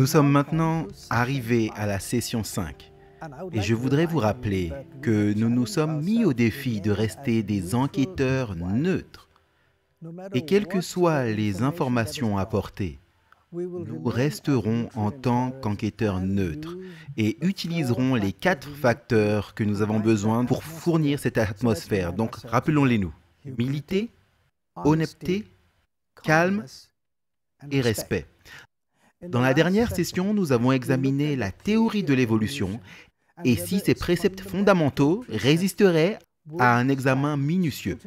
Nous sommes maintenant arrivés à la session 5 et je voudrais vous rappeler que nous nous sommes mis au défi de rester des enquêteurs neutres. Et quelles que soient les informations apportées, nous resterons en tant qu'enquêteurs neutres et utiliserons les 4 facteurs que nous avons besoin pour fournir cette atmosphère. Donc, rappelons-les nous. Humilité, honnêteté, calme et respect. Dans la dernière session, nous avons examiné la théorie de l'évolution et si ces préceptes fondamentaux résisteraient à un examen minutieux.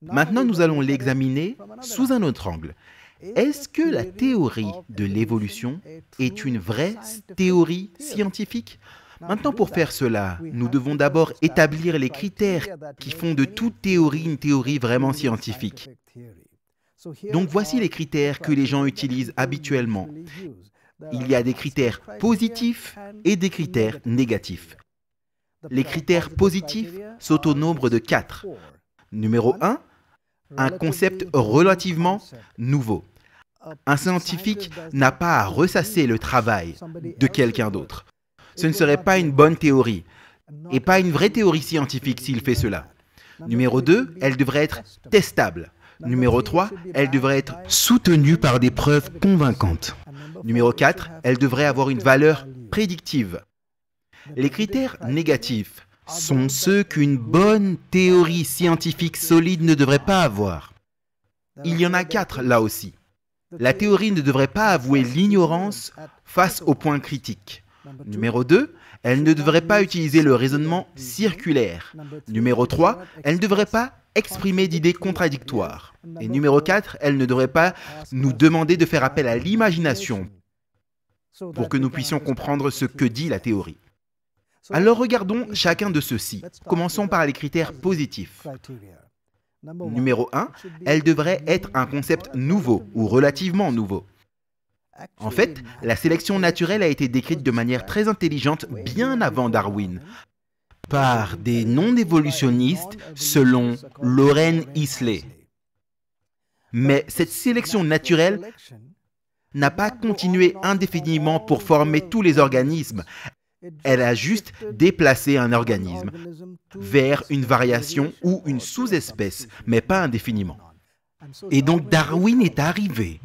Maintenant, nous allons l'examiner sous un autre angle. Est-ce que la théorie de l'évolution est une vraie théorie scientifique? Maintenant, pour faire cela, nous devons d'abord établir les critères qui font de toute théorie une théorie vraiment scientifique. Donc voici les critères que les gens utilisent habituellement. Il y a des critères positifs et des critères négatifs. Les critères positifs sont au nombre de 4. Numéro 1, un concept relativement nouveau. Un scientifique n'a pas à ressasser le travail de quelqu'un d'autre. Ce ne serait pas une bonne théorie, et pas une vraie théorie scientifique s'il fait cela. Numéro 2, elle devrait être testable. Numéro 3, elle devrait être soutenue par des preuves convaincantes. Numéro 4, elle devrait avoir une valeur prédictive. Les critères négatifs sont ceux qu'une bonne théorie scientifique solide ne devrait pas avoir. Il y en a 4 là aussi. La théorie ne devrait pas avouer l'ignorance face aux points critiques. Numéro 2, elle ne devrait pas utiliser le raisonnement circulaire. Numéro 3, elle ne devrait pas exprimer d'idées contradictoires. Et numéro 4, elle ne devrait pas nous demander de faire appel à l'imagination pour que nous puissions comprendre ce que dit la théorie. Alors regardons chacun de ceux-ci. Commençons par les critères positifs. Numéro 1, elle devrait être un concept nouveau ou relativement nouveau. En fait, la sélection naturelle a été décrite de manière très intelligente bien avant Darwin, par des non-évolutionnistes selon Loren Eiseley. Mais cette sélection naturelle n'a pas continué indéfiniment pour former tous les organismes. Elle a juste déplacé un organisme vers une variation ou une sous-espèce, mais pas indéfiniment. Et donc Darwin est arrivé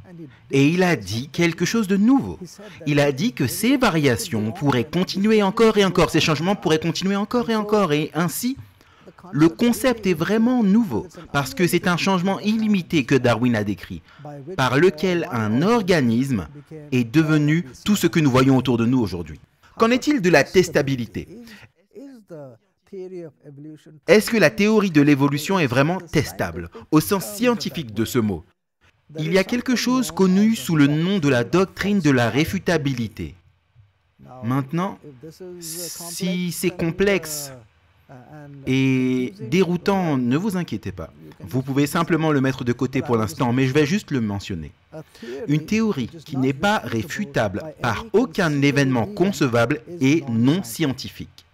et il a dit quelque chose de nouveau. Il a dit que ces variations pourraient continuer encore et encore, ces changements pourraient continuer encore et ainsi, le concept est vraiment nouveau parce que c'est un changement illimité que Darwin a décrit, par lequel un organisme est devenu tout ce que nous voyons autour de nous aujourd'hui. Qu'en est-il de la testabilité? Est-ce que la théorie de l'évolution est vraiment testable, au sens scientifique de ce mot? Il y a quelque chose connu sous le nom de la doctrine de la réfutabilité. Maintenant, si c'est complexe et déroutant, ne vous inquiétez pas. Vous pouvez simplement le mettre de côté pour l'instant, mais je vais juste le mentionner. Une théorie qui n'est pas réfutable par aucun événement concevable est non scientifique.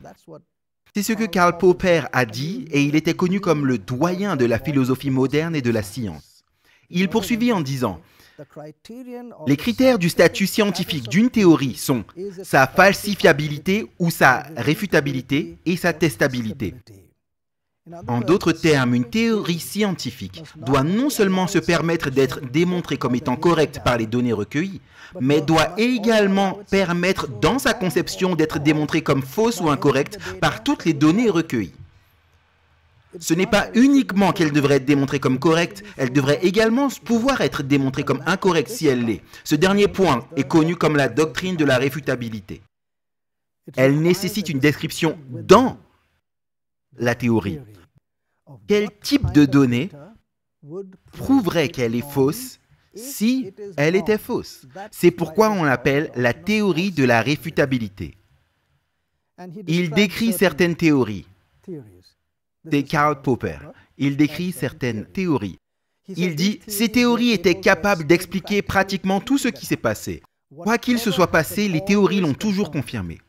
C'est ce que Karl Popper a dit et il était connu comme le doyen de la philosophie moderne et de la science. Il poursuivit en disant « Les critères du statut scientifique d'une théorie sont sa falsifiabilité ou sa réfutabilité et sa testabilité. » En d'autres termes, une théorie scientifique doit non seulement se permettre d'être démontrée comme étant correcte par les données recueillies, mais doit également permettre dans sa conception d'être démontrée comme fausse ou incorrecte par toutes les données recueillies. Ce n'est pas uniquement qu'elle devrait être démontrée comme correcte, elle devrait également pouvoir être démontrée comme incorrecte si elle l'est. Ce dernier point est connu comme la doctrine de la réfutabilité. Elle nécessite une description dans la théorie. Quel type de données prouverait qu'elle est fausse si elle était fausse? C'est pourquoi on l'appelle la théorie de la réfutabilité. Il décrit certaines théories. C'est Karl Popper. Il décrit certaines théories. Il dit « Ces théories étaient capables d'expliquer pratiquement tout ce qui s'est passé. Quoi qu'il se soit passé, les théories l'ont toujours confirmé. »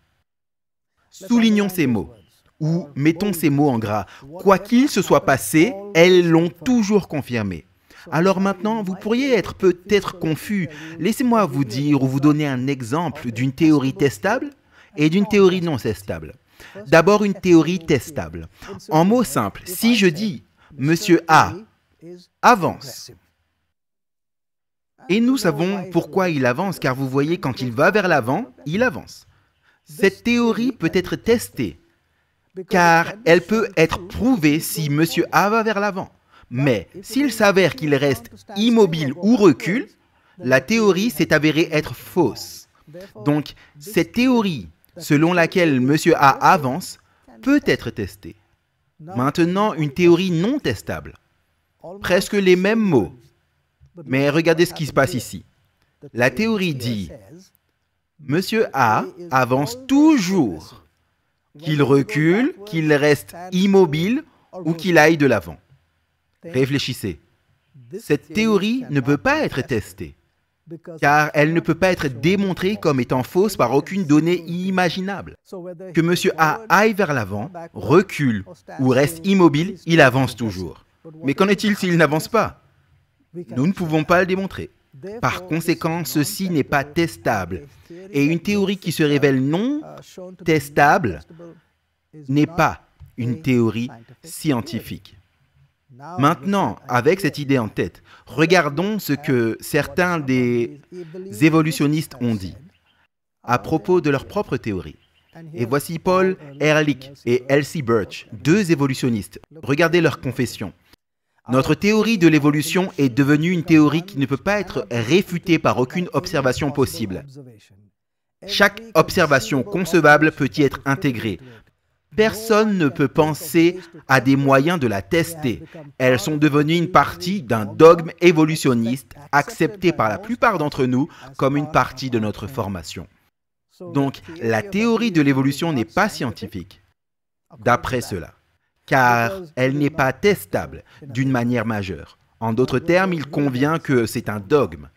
Soulignons ces mots. Ou mettons ces mots en gras. Quoi qu'il se soit passé, elles l'ont toujours confirmé. Alors maintenant, vous pourriez être peut-être confus. Laissez-moi vous dire ou vous donner un exemple d'une théorie testable et d'une théorie non testable. D'abord, une théorie testable. En mots simples, si je dis « Monsieur A avance », et nous savons pourquoi il avance, car vous voyez, quand il va vers l'avant, il avance. Cette théorie peut être testée, car elle peut être prouvée si Monsieur A va vers l'avant. Mais s'il s'avère qu'il reste immobile ou recule, la théorie s'est avérée être fausse. Donc, cette théorie, selon laquelle Monsieur A avance, peut être testée. Maintenant, une théorie non testable. Presque les mêmes mots. Mais regardez ce qui se passe ici. La théorie dit « Monsieur A avance toujours, qu'il recule, qu'il reste immobile ou qu'il aille de l'avant. » Réfléchissez. Cette théorie ne peut pas être testée, car elle ne peut pas être démontrée comme étant fausse par aucune donnée imaginable. Que Monsieur A aille vers l'avant, recule ou reste immobile, il avance toujours. Mais qu'en est-il s'il n'avance pas? Nous ne pouvons pas le démontrer. Par conséquent, ceci n'est pas testable. Et une théorie qui se révèle non testable n'est pas une théorie scientifique. Maintenant, avec cette idée en tête, regardons ce que certains des évolutionnistes ont dit à propos de leur propre théorie. Et voici Paul Ehrlich et Elsie Birch, deux évolutionnistes. Regardez leur confession. Notre théorie de l'évolution est devenue une théorie qui ne peut pas être réfutée par aucune observation possible. Chaque observation concevable peut y être intégrée. Personne ne peut penser à des moyens de la tester. Elles sont devenues une partie d'un dogme évolutionniste accepté par la plupart d'entre nous comme une partie de notre formation. Donc, la théorie de l'évolution n'est pas scientifique, d'après cela, car elle n'est pas testable d'une manière majeure. En d'autres termes, il convient que c'est un dogme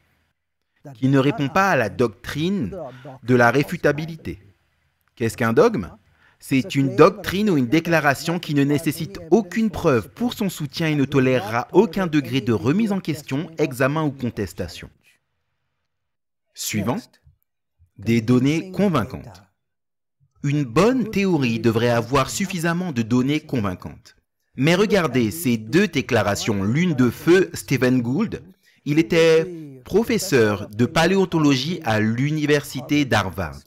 qui ne répond pas à la doctrine de la réfutabilité. Qu'est-ce qu'un dogme? C'est une doctrine ou une déclaration qui ne nécessite aucune preuve pour son soutien et ne tolérera aucun degré de remise en question, examen ou contestation. Suivant, des données convaincantes. Une bonne théorie devrait avoir suffisamment de données convaincantes. Mais regardez ces deux déclarations, l'une de feu Stephen Gould. Il était professeur de paléontologie à l'université d'Harvard.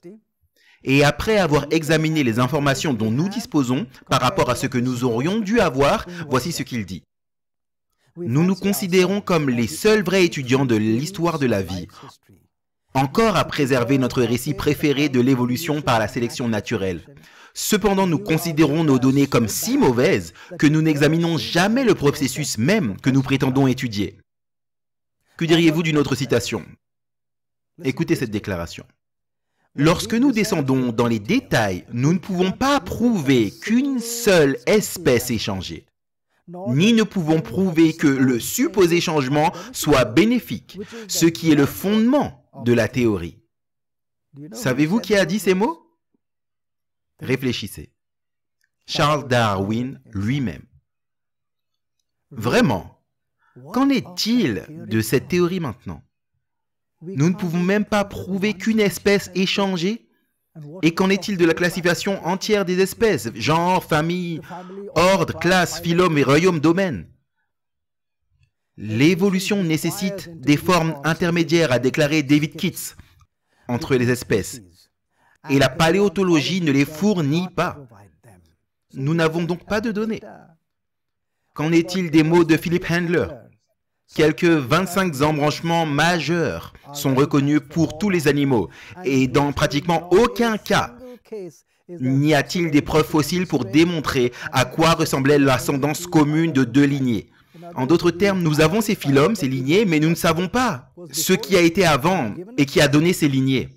Et après avoir examiné les informations dont nous disposons par rapport à ce que nous aurions dû avoir, voici ce qu'il dit. Nous nous considérons comme les seuls vrais étudiants de l'histoire de la vie, encore à préserver notre récit préféré de l'évolution par la sélection naturelle. Cependant, nous considérons nos données comme si mauvaises que nous n'examinons jamais le processus même que nous prétendons étudier. Que diriez-vous d'une autre citation? Écoutez cette déclaration. Lorsque nous descendons dans les détails, nous ne pouvons pas prouver qu'une seule espèce ait changé, ni ne pouvons prouver que le supposé changement soit bénéfique, ce qui est le fondement de la théorie. Savez-vous qui a dit ces mots? Réfléchissez. Charles Darwin lui-même. Vraiment, qu'en est-il de cette théorie maintenant? Nous ne pouvons même pas prouver qu'une espèce ait changé. Et qu'en est-il de la classification entière des espèces? Genre, famille, ordre, classe, phylum et royaume, domaine. L'évolution nécessite des formes intermédiaires, a déclaré David Keats, entre les espèces. Et la paléontologie ne les fournit pas. Nous n'avons donc pas de données. Qu'en est-il des mots de Philip Handler? Quelques 25 embranchements majeurs sont reconnus pour tous les animaux, et dans pratiquement aucun cas n'y a-t-il des preuves fossiles pour démontrer à quoi ressemblait l'ascendance commune de deux lignées. En d'autres termes, nous avons ces phylums, ces lignées, mais nous ne savons pas ce qui a été avant et qui a donné ces lignées.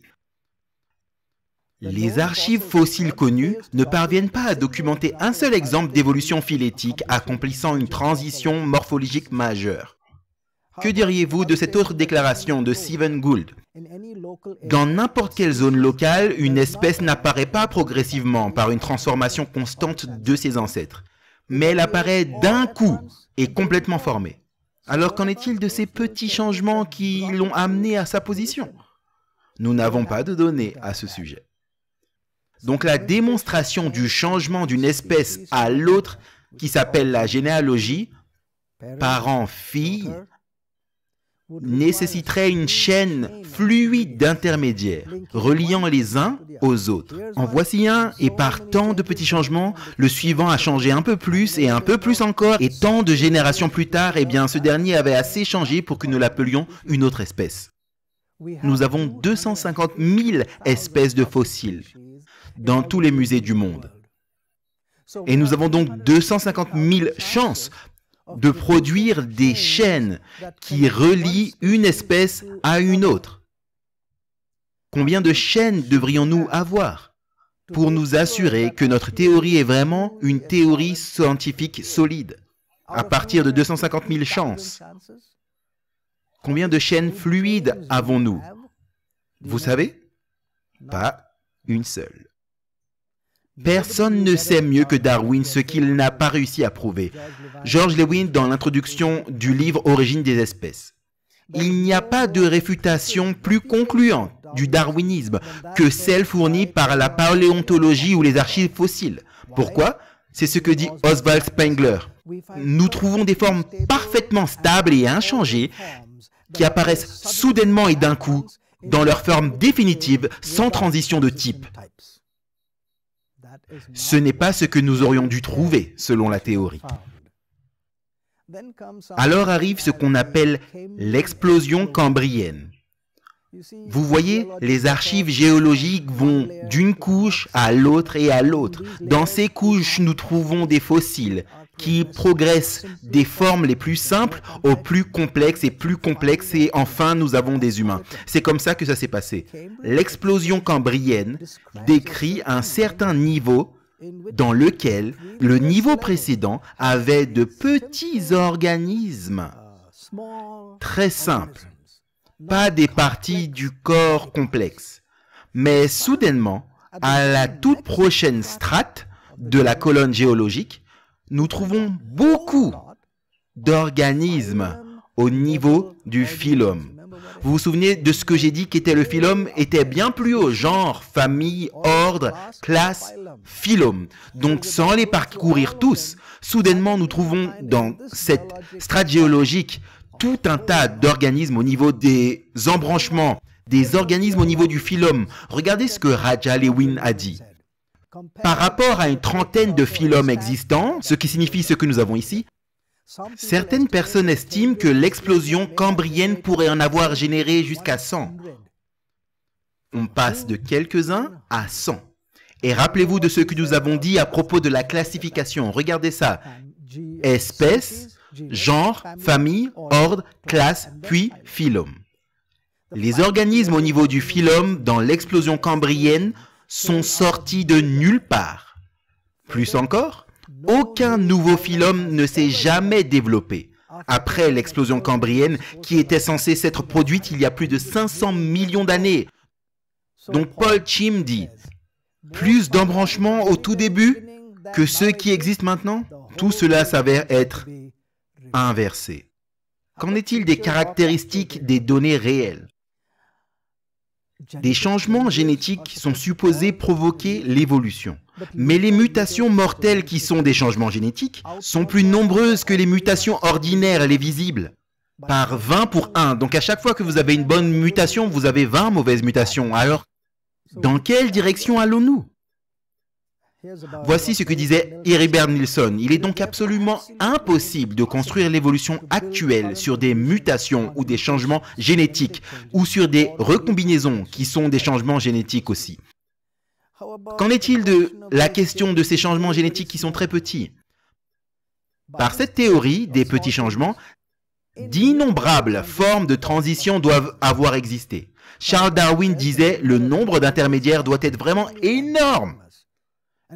Les archives fossiles connues ne parviennent pas à documenter un seul exemple d'évolution phylétique accomplissant une transition morphologique majeure. Que diriez-vous de cette autre déclaration de Stephen Gould? Dans n'importe quelle zone locale, une espèce n'apparaît pas progressivement par une transformation constante de ses ancêtres, mais elle apparaît d'un coup et complètement formée. Alors qu'en est-il de ces petits changements qui l'ont amené à sa position? Nous n'avons pas de données à ce sujet. Donc la démonstration du changement d'une espèce à l'autre, qui s'appelle la généalogie, parent-fille, nécessiterait une chaîne fluide d'intermédiaires, reliant les uns aux autres. En voici un, et par tant de petits changements, le suivant a changé un peu plus, et un peu plus encore, et tant de générations plus tard, eh bien ce dernier avait assez changé pour que nous l'appelions une autre espèce. Nous avons 250 000 espèces de fossiles dans tous les musées du monde. Et nous avons donc 250 000 chances de produire des chaînes qui relient une espèce à une autre. Combien de chaînes devrions-nous avoir pour nous assurer que notre théorie est vraiment une théorie scientifique solide, à partir de 250 000 chances? Combien de chaînes fluides avons-nous? Vous savez? Pas une seule. Personne ne sait mieux que Darwin ce qu'il n'a pas réussi à prouver. George Lewin dans l'introduction du livre Origine des espèces. Il n'y a pas de réfutation plus concluante du darwinisme que celle fournie par la paléontologie ou les archives fossiles. Pourquoi? C'est ce que dit Oswald Spengler. Nous trouvons des formes parfaitement stables et inchangées qui apparaissent soudainement et d'un coup dans leur forme définitive sans transition de type. Ce n'est pas ce que nous aurions dû trouver, selon la théorie. Alors arrive ce qu'on appelle l'explosion cambrienne. Vous voyez, les archives géologiques vont d'une couche à l'autre et à l'autre. Dans ces couches, nous trouvons des fossiles qui progressent des formes les plus simples aux plus complexes, et enfin nous avons des humains. C'est comme ça que ça s'est passé. L'explosion cambrienne décrit un certain niveau dans lequel le niveau précédent avait de petits organismes très simples, pas des parties du corps complexes. Mais soudainement, à la toute prochaine strate de la colonne géologique, nous trouvons beaucoup d'organismes au niveau du phylum. Vous vous souvenez de ce que j'ai dit qu'était le phylum? Était bien plus haut, genre, famille, ordre, classe, phylum. Donc sans les parcourir tous, soudainement nous trouvons dans cette strate géologique tout un tas d'organismes au niveau des embranchements, des organismes au niveau du phylum. Regardez ce que Raja Lewin a dit. Par rapport à une trentaine de phylums existants, ce qui signifie ce que nous avons ici, certaines personnes estiment que l'explosion cambrienne pourrait en avoir généré jusqu'à 100. On passe de quelques-uns à 100. Et rappelez-vous de ce que nous avons dit à propos de la classification. Regardez ça. Espèce, genre, famille, ordre, classe, puis phylum. Les organismes au niveau du phylum dans l'explosion cambrienne sont sortis de nulle part. Plus encore, aucun nouveau phylum ne s'est jamais développé après l'explosion cambrienne qui était censée s'être produite il y a plus de 500 millions d'années. Donc Paul Chim dit, plus d'embranchements au tout début que ceux qui existent maintenant? Tout cela s'avère être inversé. Qu'en est-il des caractéristiques des données réelles? Des changements génétiques sont supposés provoquer l'évolution. Mais les mutations mortelles qui sont des changements génétiques sont plus nombreuses que les mutations ordinaires, les visibles. Par 20 pour 1. Donc à chaque fois que vous avez une bonne mutation, vous avez 20 mauvaises mutations. Alors, dans quelle direction allons-nous? Voici ce que disait Heribert Nilsson. Il est donc absolument impossible de construire l'évolution actuelle sur des mutations ou des changements génétiques, ou sur des recombinaisons qui sont des changements génétiques aussi. Qu'en est-il de la question de ces changements génétiques qui sont très petits? Par cette théorie des petits changements, d'innombrables formes de transition doivent avoir existé. Charles Darwin disait le nombre d'intermédiaires doit être vraiment énorme.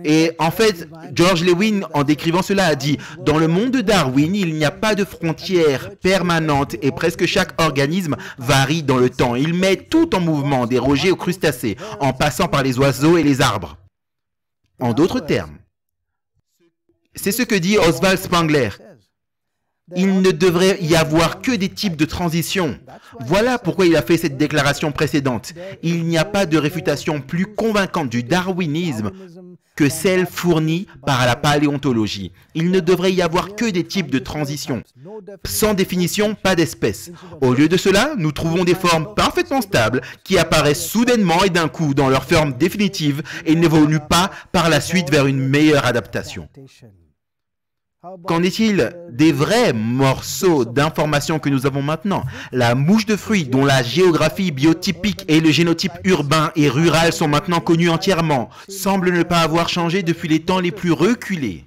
Et en fait, George Lewin, en décrivant cela, a dit « Dans le monde de Darwin, il n'y a pas de frontières permanentes et presque chaque organisme varie dans le temps. Il met tout en mouvement, des rogers aux crustacés, en passant par les oiseaux et les arbres. » En d'autres termes, c'est ce que dit Oswald Spengler. Il ne devrait y avoir que des types de transition. Voilà pourquoi il a fait cette déclaration précédente. Il n'y a pas de réfutation plus convaincante du darwinisme que celle fournie par la paléontologie. Il ne devrait y avoir que des types de transition. Sans définition, pas d'espèce. Au lieu de cela, nous trouvons des formes parfaitement stables qui apparaissent soudainement et d'un coup dans leur forme définitive et n'évoluent pas par la suite vers une meilleure adaptation. Qu'en est-il des vrais morceaux d'informations que nous avons maintenant? La mouche de fruits, dont la géographie biotypique et le génotype urbain et rural sont maintenant connus entièrement, semble ne pas avoir changé depuis les temps les plus reculés.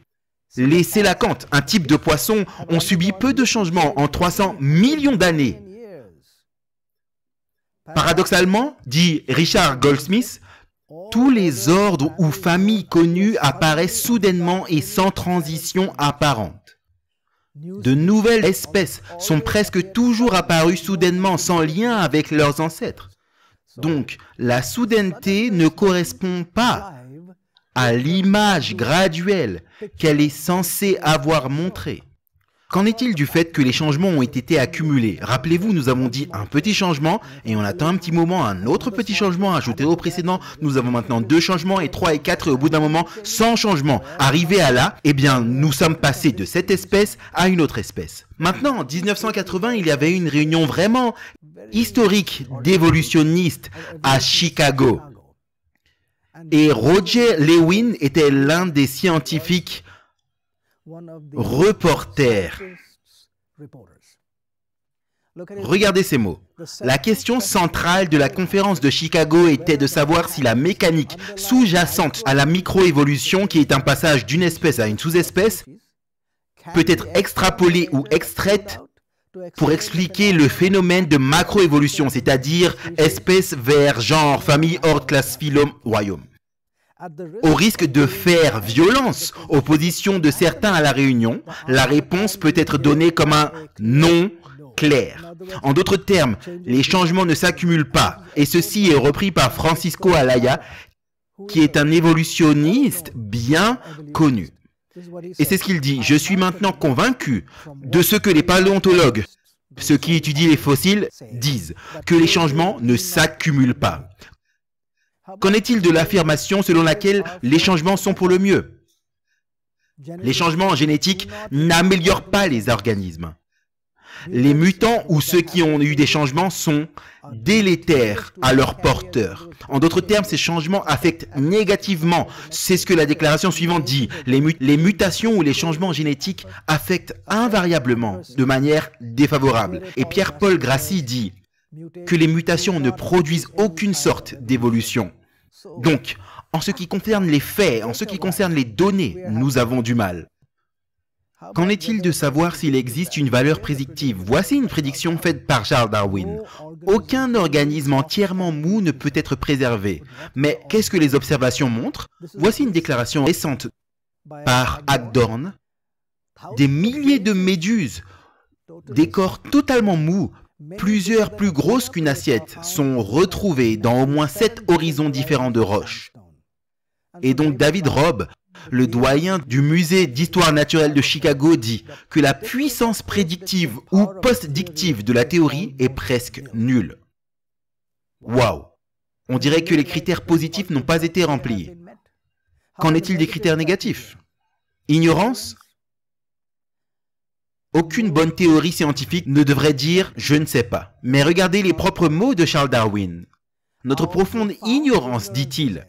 Les sélacantes, un type de poisson, ont subi peu de changements en 300 millions d'années. Paradoxalement, dit Richard Goldsmith, tous les ordres ou familles connues apparaissent soudainement et sans transition apparente. De nouvelles espèces sont presque toujours apparues soudainement sans lien avec leurs ancêtres. Donc, la soudaineté ne correspond pas à l'image graduelle qu'elle est censée avoir montrée. Qu'en est-il du fait que les changements ont été accumulés? Rappelez-vous, nous avons dit un petit changement et on attend un petit moment un autre petit changement ajouté au précédent. Nous avons maintenant 2 changements et 3 et 4 et au bout d'un moment, sans changement. Arrivé à là, eh bien, nous sommes passés de cette espèce à une autre espèce. Maintenant, en 1980, il y avait une réunion vraiment historique d'évolutionnistes à Chicago. Et Roger Lewin était l'un des scientifiques reporter. Regardez ces mots. La question centrale de la conférence de Chicago était de savoir si la mécanique sous-jacente à la microévolution, qui est un passage d'une espèce à une sous-espèce, peut être extrapolée ou extraite pour expliquer le phénomène de macroévolution, c'est-à-dire espèce vers genre, famille, ordre, classe, phylum, royaume. Au risque de faire violence aux positions de certains à la réunion, la réponse peut être donnée comme un non clair. En d'autres termes, les changements ne s'accumulent pas. Et ceci est repris par Francisco Alaya, qui est un évolutionniste bien connu. Et c'est ce qu'il dit. Je suis maintenant convaincu de ce que les paléontologues, ceux qui étudient les fossiles, disent, que les changements ne s'accumulent pas. Qu'en est-il de l'affirmation selon laquelle les changements sont pour le mieux? Les changements génétiques n'améliorent pas les organismes. Les mutants ou ceux qui ont eu des changements sont délétères à leurs porteurs. En d'autres termes, ces changements affectent négativement. C'est ce que la déclaration suivante dit. Les mutations ou les changements génétiques affectent invariablement de manière défavorable. Et Pierre-Paul Grassi dit que les mutations ne produisent aucune sorte d'évolution. Donc, en ce qui concerne les faits, en ce qui concerne les données, nous avons du mal. Qu'en est-il de savoir s'il existe une valeur prédictive? Voici une prédiction faite par Charles Darwin. Aucun organisme entièrement mou ne peut être préservé. Mais qu'est-ce que les observations montrent? Voici une déclaration récente par Hagedorn. Des milliers de méduses, des corps totalement mous, plusieurs plus grosses qu'une assiette, sont retrouvées dans au moins 7 horizons différents de roches. Et donc David Robb, le doyen du musée d'histoire naturelle de Chicago, dit que la puissance prédictive ou post-dictive de la théorie est presque nulle. Waouh! On dirait que les critères positifs n'ont pas été remplis. Qu'en est-il des critères négatifs? Ignorance? Aucune bonne théorie scientifique ne devrait dire « je ne sais pas ». Mais regardez les propres mots de Charles Darwin. Notre profonde ignorance, dit-il.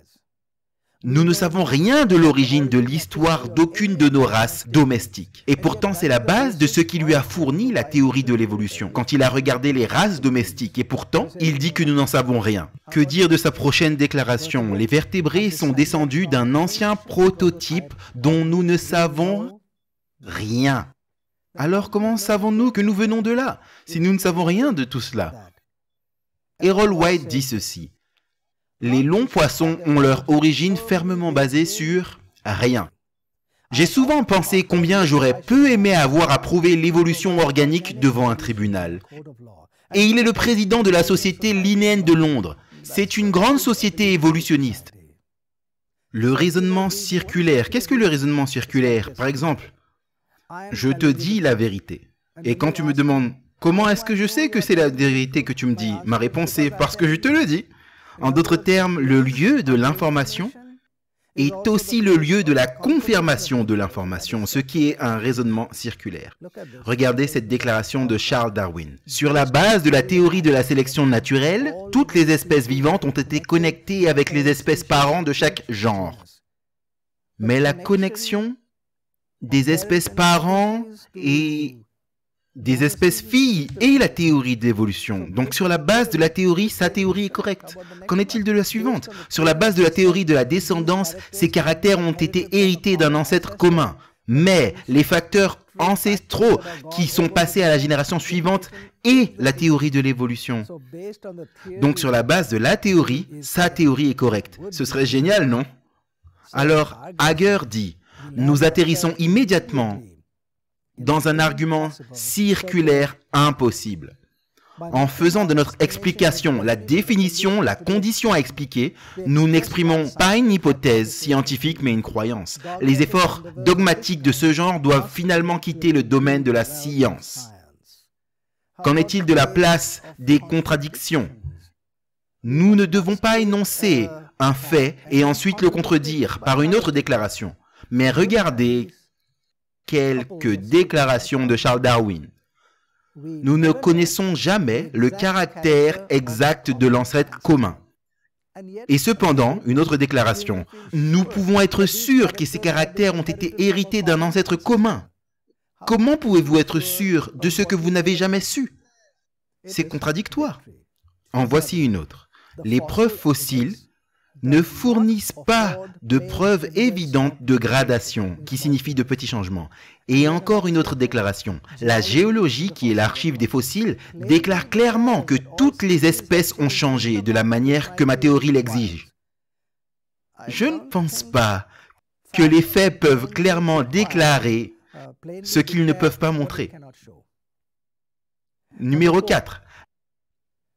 Nous ne savons rien de l'origine de l'histoire d'aucune de nos races domestiques. Et pourtant, c'est la base de ce qui lui a fourni la théorie de l'évolution. Quand il a regardé les races domestiques, et pourtant, il dit que nous n'en savons rien. Que dire de sa prochaine déclaration? Les vertébrés sont descendus d'un ancien prototype dont nous ne savons rien. Alors comment savons-nous que nous venons de là, si nous ne savons rien de tout cela? Errol White dit ceci. Les longs poissons ont leur origine fermement basée sur rien. J'ai souvent pensé combien j'aurais peu aimé avoir à prouver l'évolution organique devant un tribunal. Et il est le président de la Société linnéenne de Londres. C'est une grande société évolutionniste. Le raisonnement circulaire. Qu'est-ce que le raisonnement circulaire? Par exemple, je te dis la vérité. Et quand tu me demandes « Comment est-ce que je sais que c'est la vérité que tu me dis ?» Ma réponse est « Parce que je te le dis ». En d'autres termes, le lieu de l'information est aussi le lieu de la confirmation de l'information, ce qui est un raisonnement circulaire. Regardez cette déclaration de Charles Darwin. Sur la base de la théorie de la sélection naturelle, toutes les espèces vivantes ont été connectées avec les espèces parents de chaque genre. Mais la connexion des espèces parents et des espèces filles et la théorie d'évolution. Donc sur la base de la théorie, sa théorie est correcte. Qu'en est-il de la suivante? Sur la base de la théorie de la descendance, ces caractères ont été hérités d'un ancêtre commun. Mais les facteurs ancestraux qui sont passés à la génération suivante et la théorie de l'évolution. Donc sur la base de la théorie, sa théorie est correcte. Ce serait génial, non? Alors Hager dit, nous atterrissons immédiatement dans un argument circulaire impossible. En faisant de notre explication la définition, la condition à expliquer, nous n'exprimons pas une hypothèse scientifique mais une croyance. Les efforts dogmatiques de ce genre doivent finalement quitter le domaine de la science. Qu'en est-il de la place des contradictions? Nous ne devons pas énoncer un fait et ensuite le contredire par une autre déclaration. Mais regardez quelques déclarations de Charles Darwin. Nous ne connaissons jamais le caractère exact de l'ancêtre commun. Et cependant, une autre déclaration, nous pouvons être sûrs que ces caractères ont été hérités d'un ancêtre commun. Comment pouvez-vous être sûr de ce que vous n'avez jamais su? C'est contradictoire. En voici une autre. Les preuves fossiles ne fournissent pas de preuves évidentes de gradation, qui signifie de petits changements. Et encore une autre déclaration. La géologie, qui est l'archive des fossiles, déclare clairement que toutes les espèces ont changé de la manière que ma théorie l'exige. Je ne pense pas que les faits peuvent clairement déclarer ce qu'ils ne peuvent pas montrer. Numéro 4.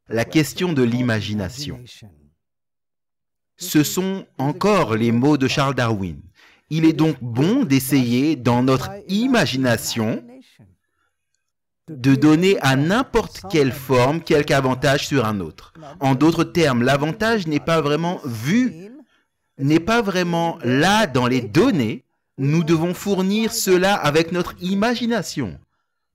La question de l'imagination. Ce sont encore les mots de Charles Darwin. Il est donc bon d'essayer, dans notre imagination, de donner à n'importe quelle forme quelque avantage sur un autre. En d'autres termes, l'avantage n'est pas vraiment vu, n'est pas vraiment là dans les données. Nous devons fournir cela avec notre imagination.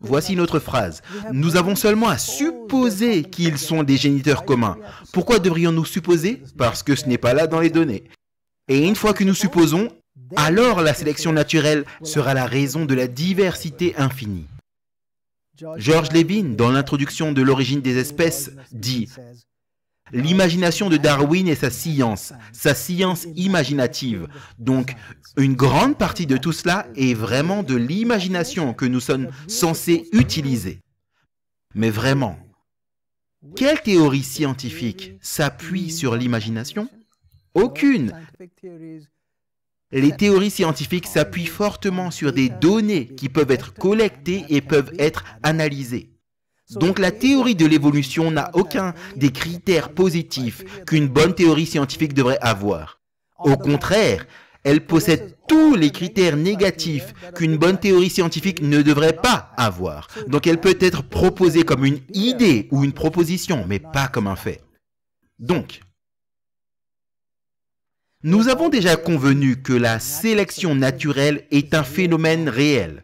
Voici notre phrase. Nous avons seulement à supposer qu'ils sont des géniteurs communs. Pourquoi devrions-nous supposer? Parce que ce n'est pas là dans les données. Et une fois que nous supposons, alors la sélection naturelle sera la raison de la diversité infinie. George Levin, dans l'introduction de l'origine des espèces, dit « L'imagination de Darwin est sa science imaginative. Donc, une grande partie de tout cela est vraiment de l'imagination que nous sommes censés utiliser. Mais vraiment, quelle théorie scientifique s'appuie sur l'imagination? Aucune. Les théories scientifiques s'appuient fortement sur des données qui peuvent être collectées et peuvent être analysées. Donc la théorie de l'évolution n'a aucun des critères positifs qu'une bonne théorie scientifique devrait avoir. Au contraire, elle possède tous les critères négatifs qu'une bonne théorie scientifique ne devrait pas avoir. Donc elle peut être proposée comme une idée ou une proposition, mais pas comme un fait. Donc, nous avons déjà convenu que la sélection naturelle est un phénomène réel.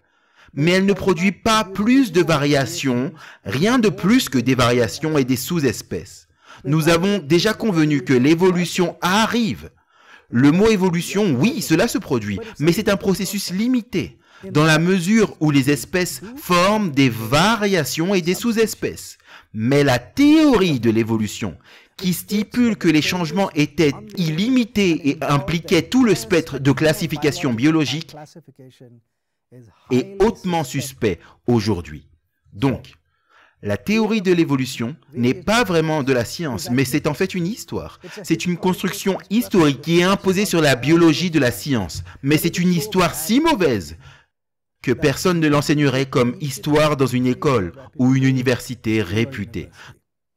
Mais elle ne produit pas plus de variations, rien de plus que des variations et des sous-espèces. Nous avons déjà convenu que l'évolution arrive. Le mot évolution, oui, cela se produit, mais c'est un processus limité, dans la mesure où les espèces forment des variations et des sous-espèces. Mais la théorie de l'évolution, qui stipule que les changements étaient illimités et impliquaient tout le spectre de classification biologique, est hautement suspect aujourd'hui. Donc, la théorie de l'évolution n'est pas vraiment de la science, mais c'est en fait une histoire. C'est une construction historique qui est imposée sur la biologie de la science. Mais c'est une histoire si mauvaise que personne ne l'enseignerait comme histoire dans une école ou une université réputée.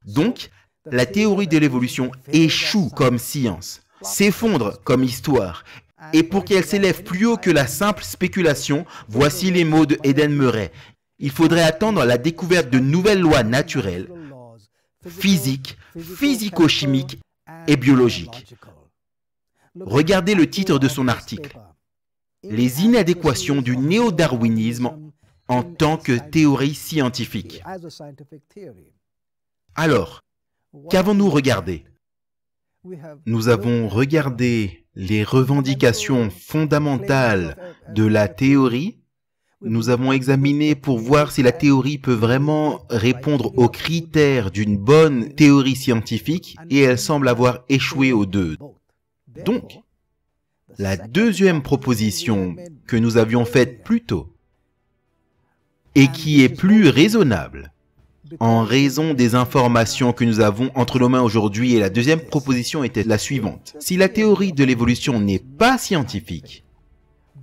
Donc, la théorie de l'évolution échoue comme science, s'effondre comme histoire. Et pour qu'elle s'élève plus haut que la simple spéculation, voici les mots de Eden Murray. Il faudrait attendre la découverte de nouvelles lois naturelles, physiques, physico-chimiques et biologiques. Regardez le titre de son article. Les inadéquations du néo-darwinisme en tant que théorie scientifique. Alors, qu'avons-nous regardé? Nous avons regardé les revendications fondamentales de la théorie. Nous avons examiné pour voir si la théorie peut vraiment répondre aux critères d'une bonne théorie scientifique et elle semble avoir échoué aux deux. Donc, la deuxième proposition que nous avions faite plus tôt et qui est plus raisonnable en raison des informations que nous avons entre nos mains aujourd'hui, et la deuxième proposition était la suivante. Si la théorie de l'évolution n'est pas scientifique,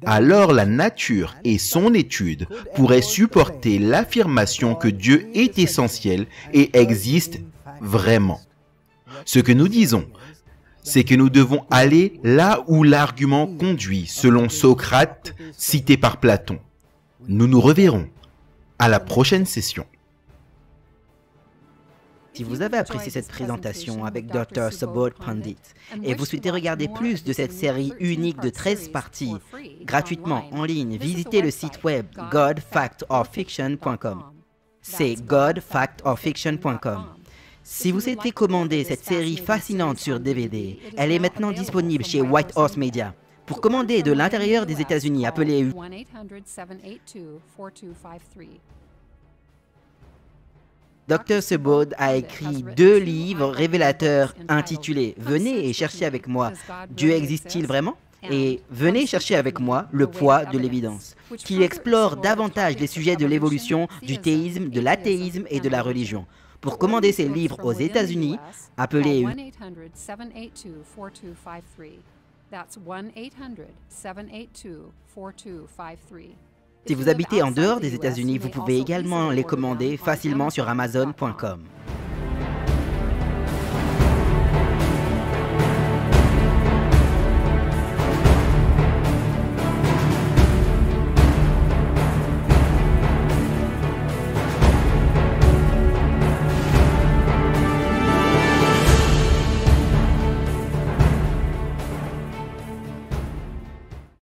alors la nature et son étude pourraient supporter l'affirmation que Dieu est essentiel et existe vraiment. Ce que nous disons, c'est que nous devons aller là où l'argument conduit, selon Socrate, cité par Platon. Nous nous reverrons à la prochaine session. Si vous avez apprécié cette présentation avec Dr. Subodh Pandit et vous souhaitez regarder plus de cette série unique de 13 parties gratuitement en ligne, visitez le site web godfactorfiction.com. C'est godfactorfiction.com. Si vous souhaitez commander cette série fascinante sur DVD, elle est maintenant disponible chez White Horse Media. Pour commander de l'intérieur des États-Unis, appelez 1-800-782-4253. Dr. Subodh a écrit 2 livres révélateurs intitulés « Venez et cherchez avec moi, Dieu existe-t-il vraiment ?» et « Venez chercher avec moi le poids de l'évidence » qui explore davantage les sujets de l'évolution, du théisme, de l'athéisme et de la religion. Pour commander ces livres aux États-Unis, appelez 1-800-782-4253. Si vous habitez en dehors des États-Unis, vous pouvez également les commander facilement sur Amazon.com.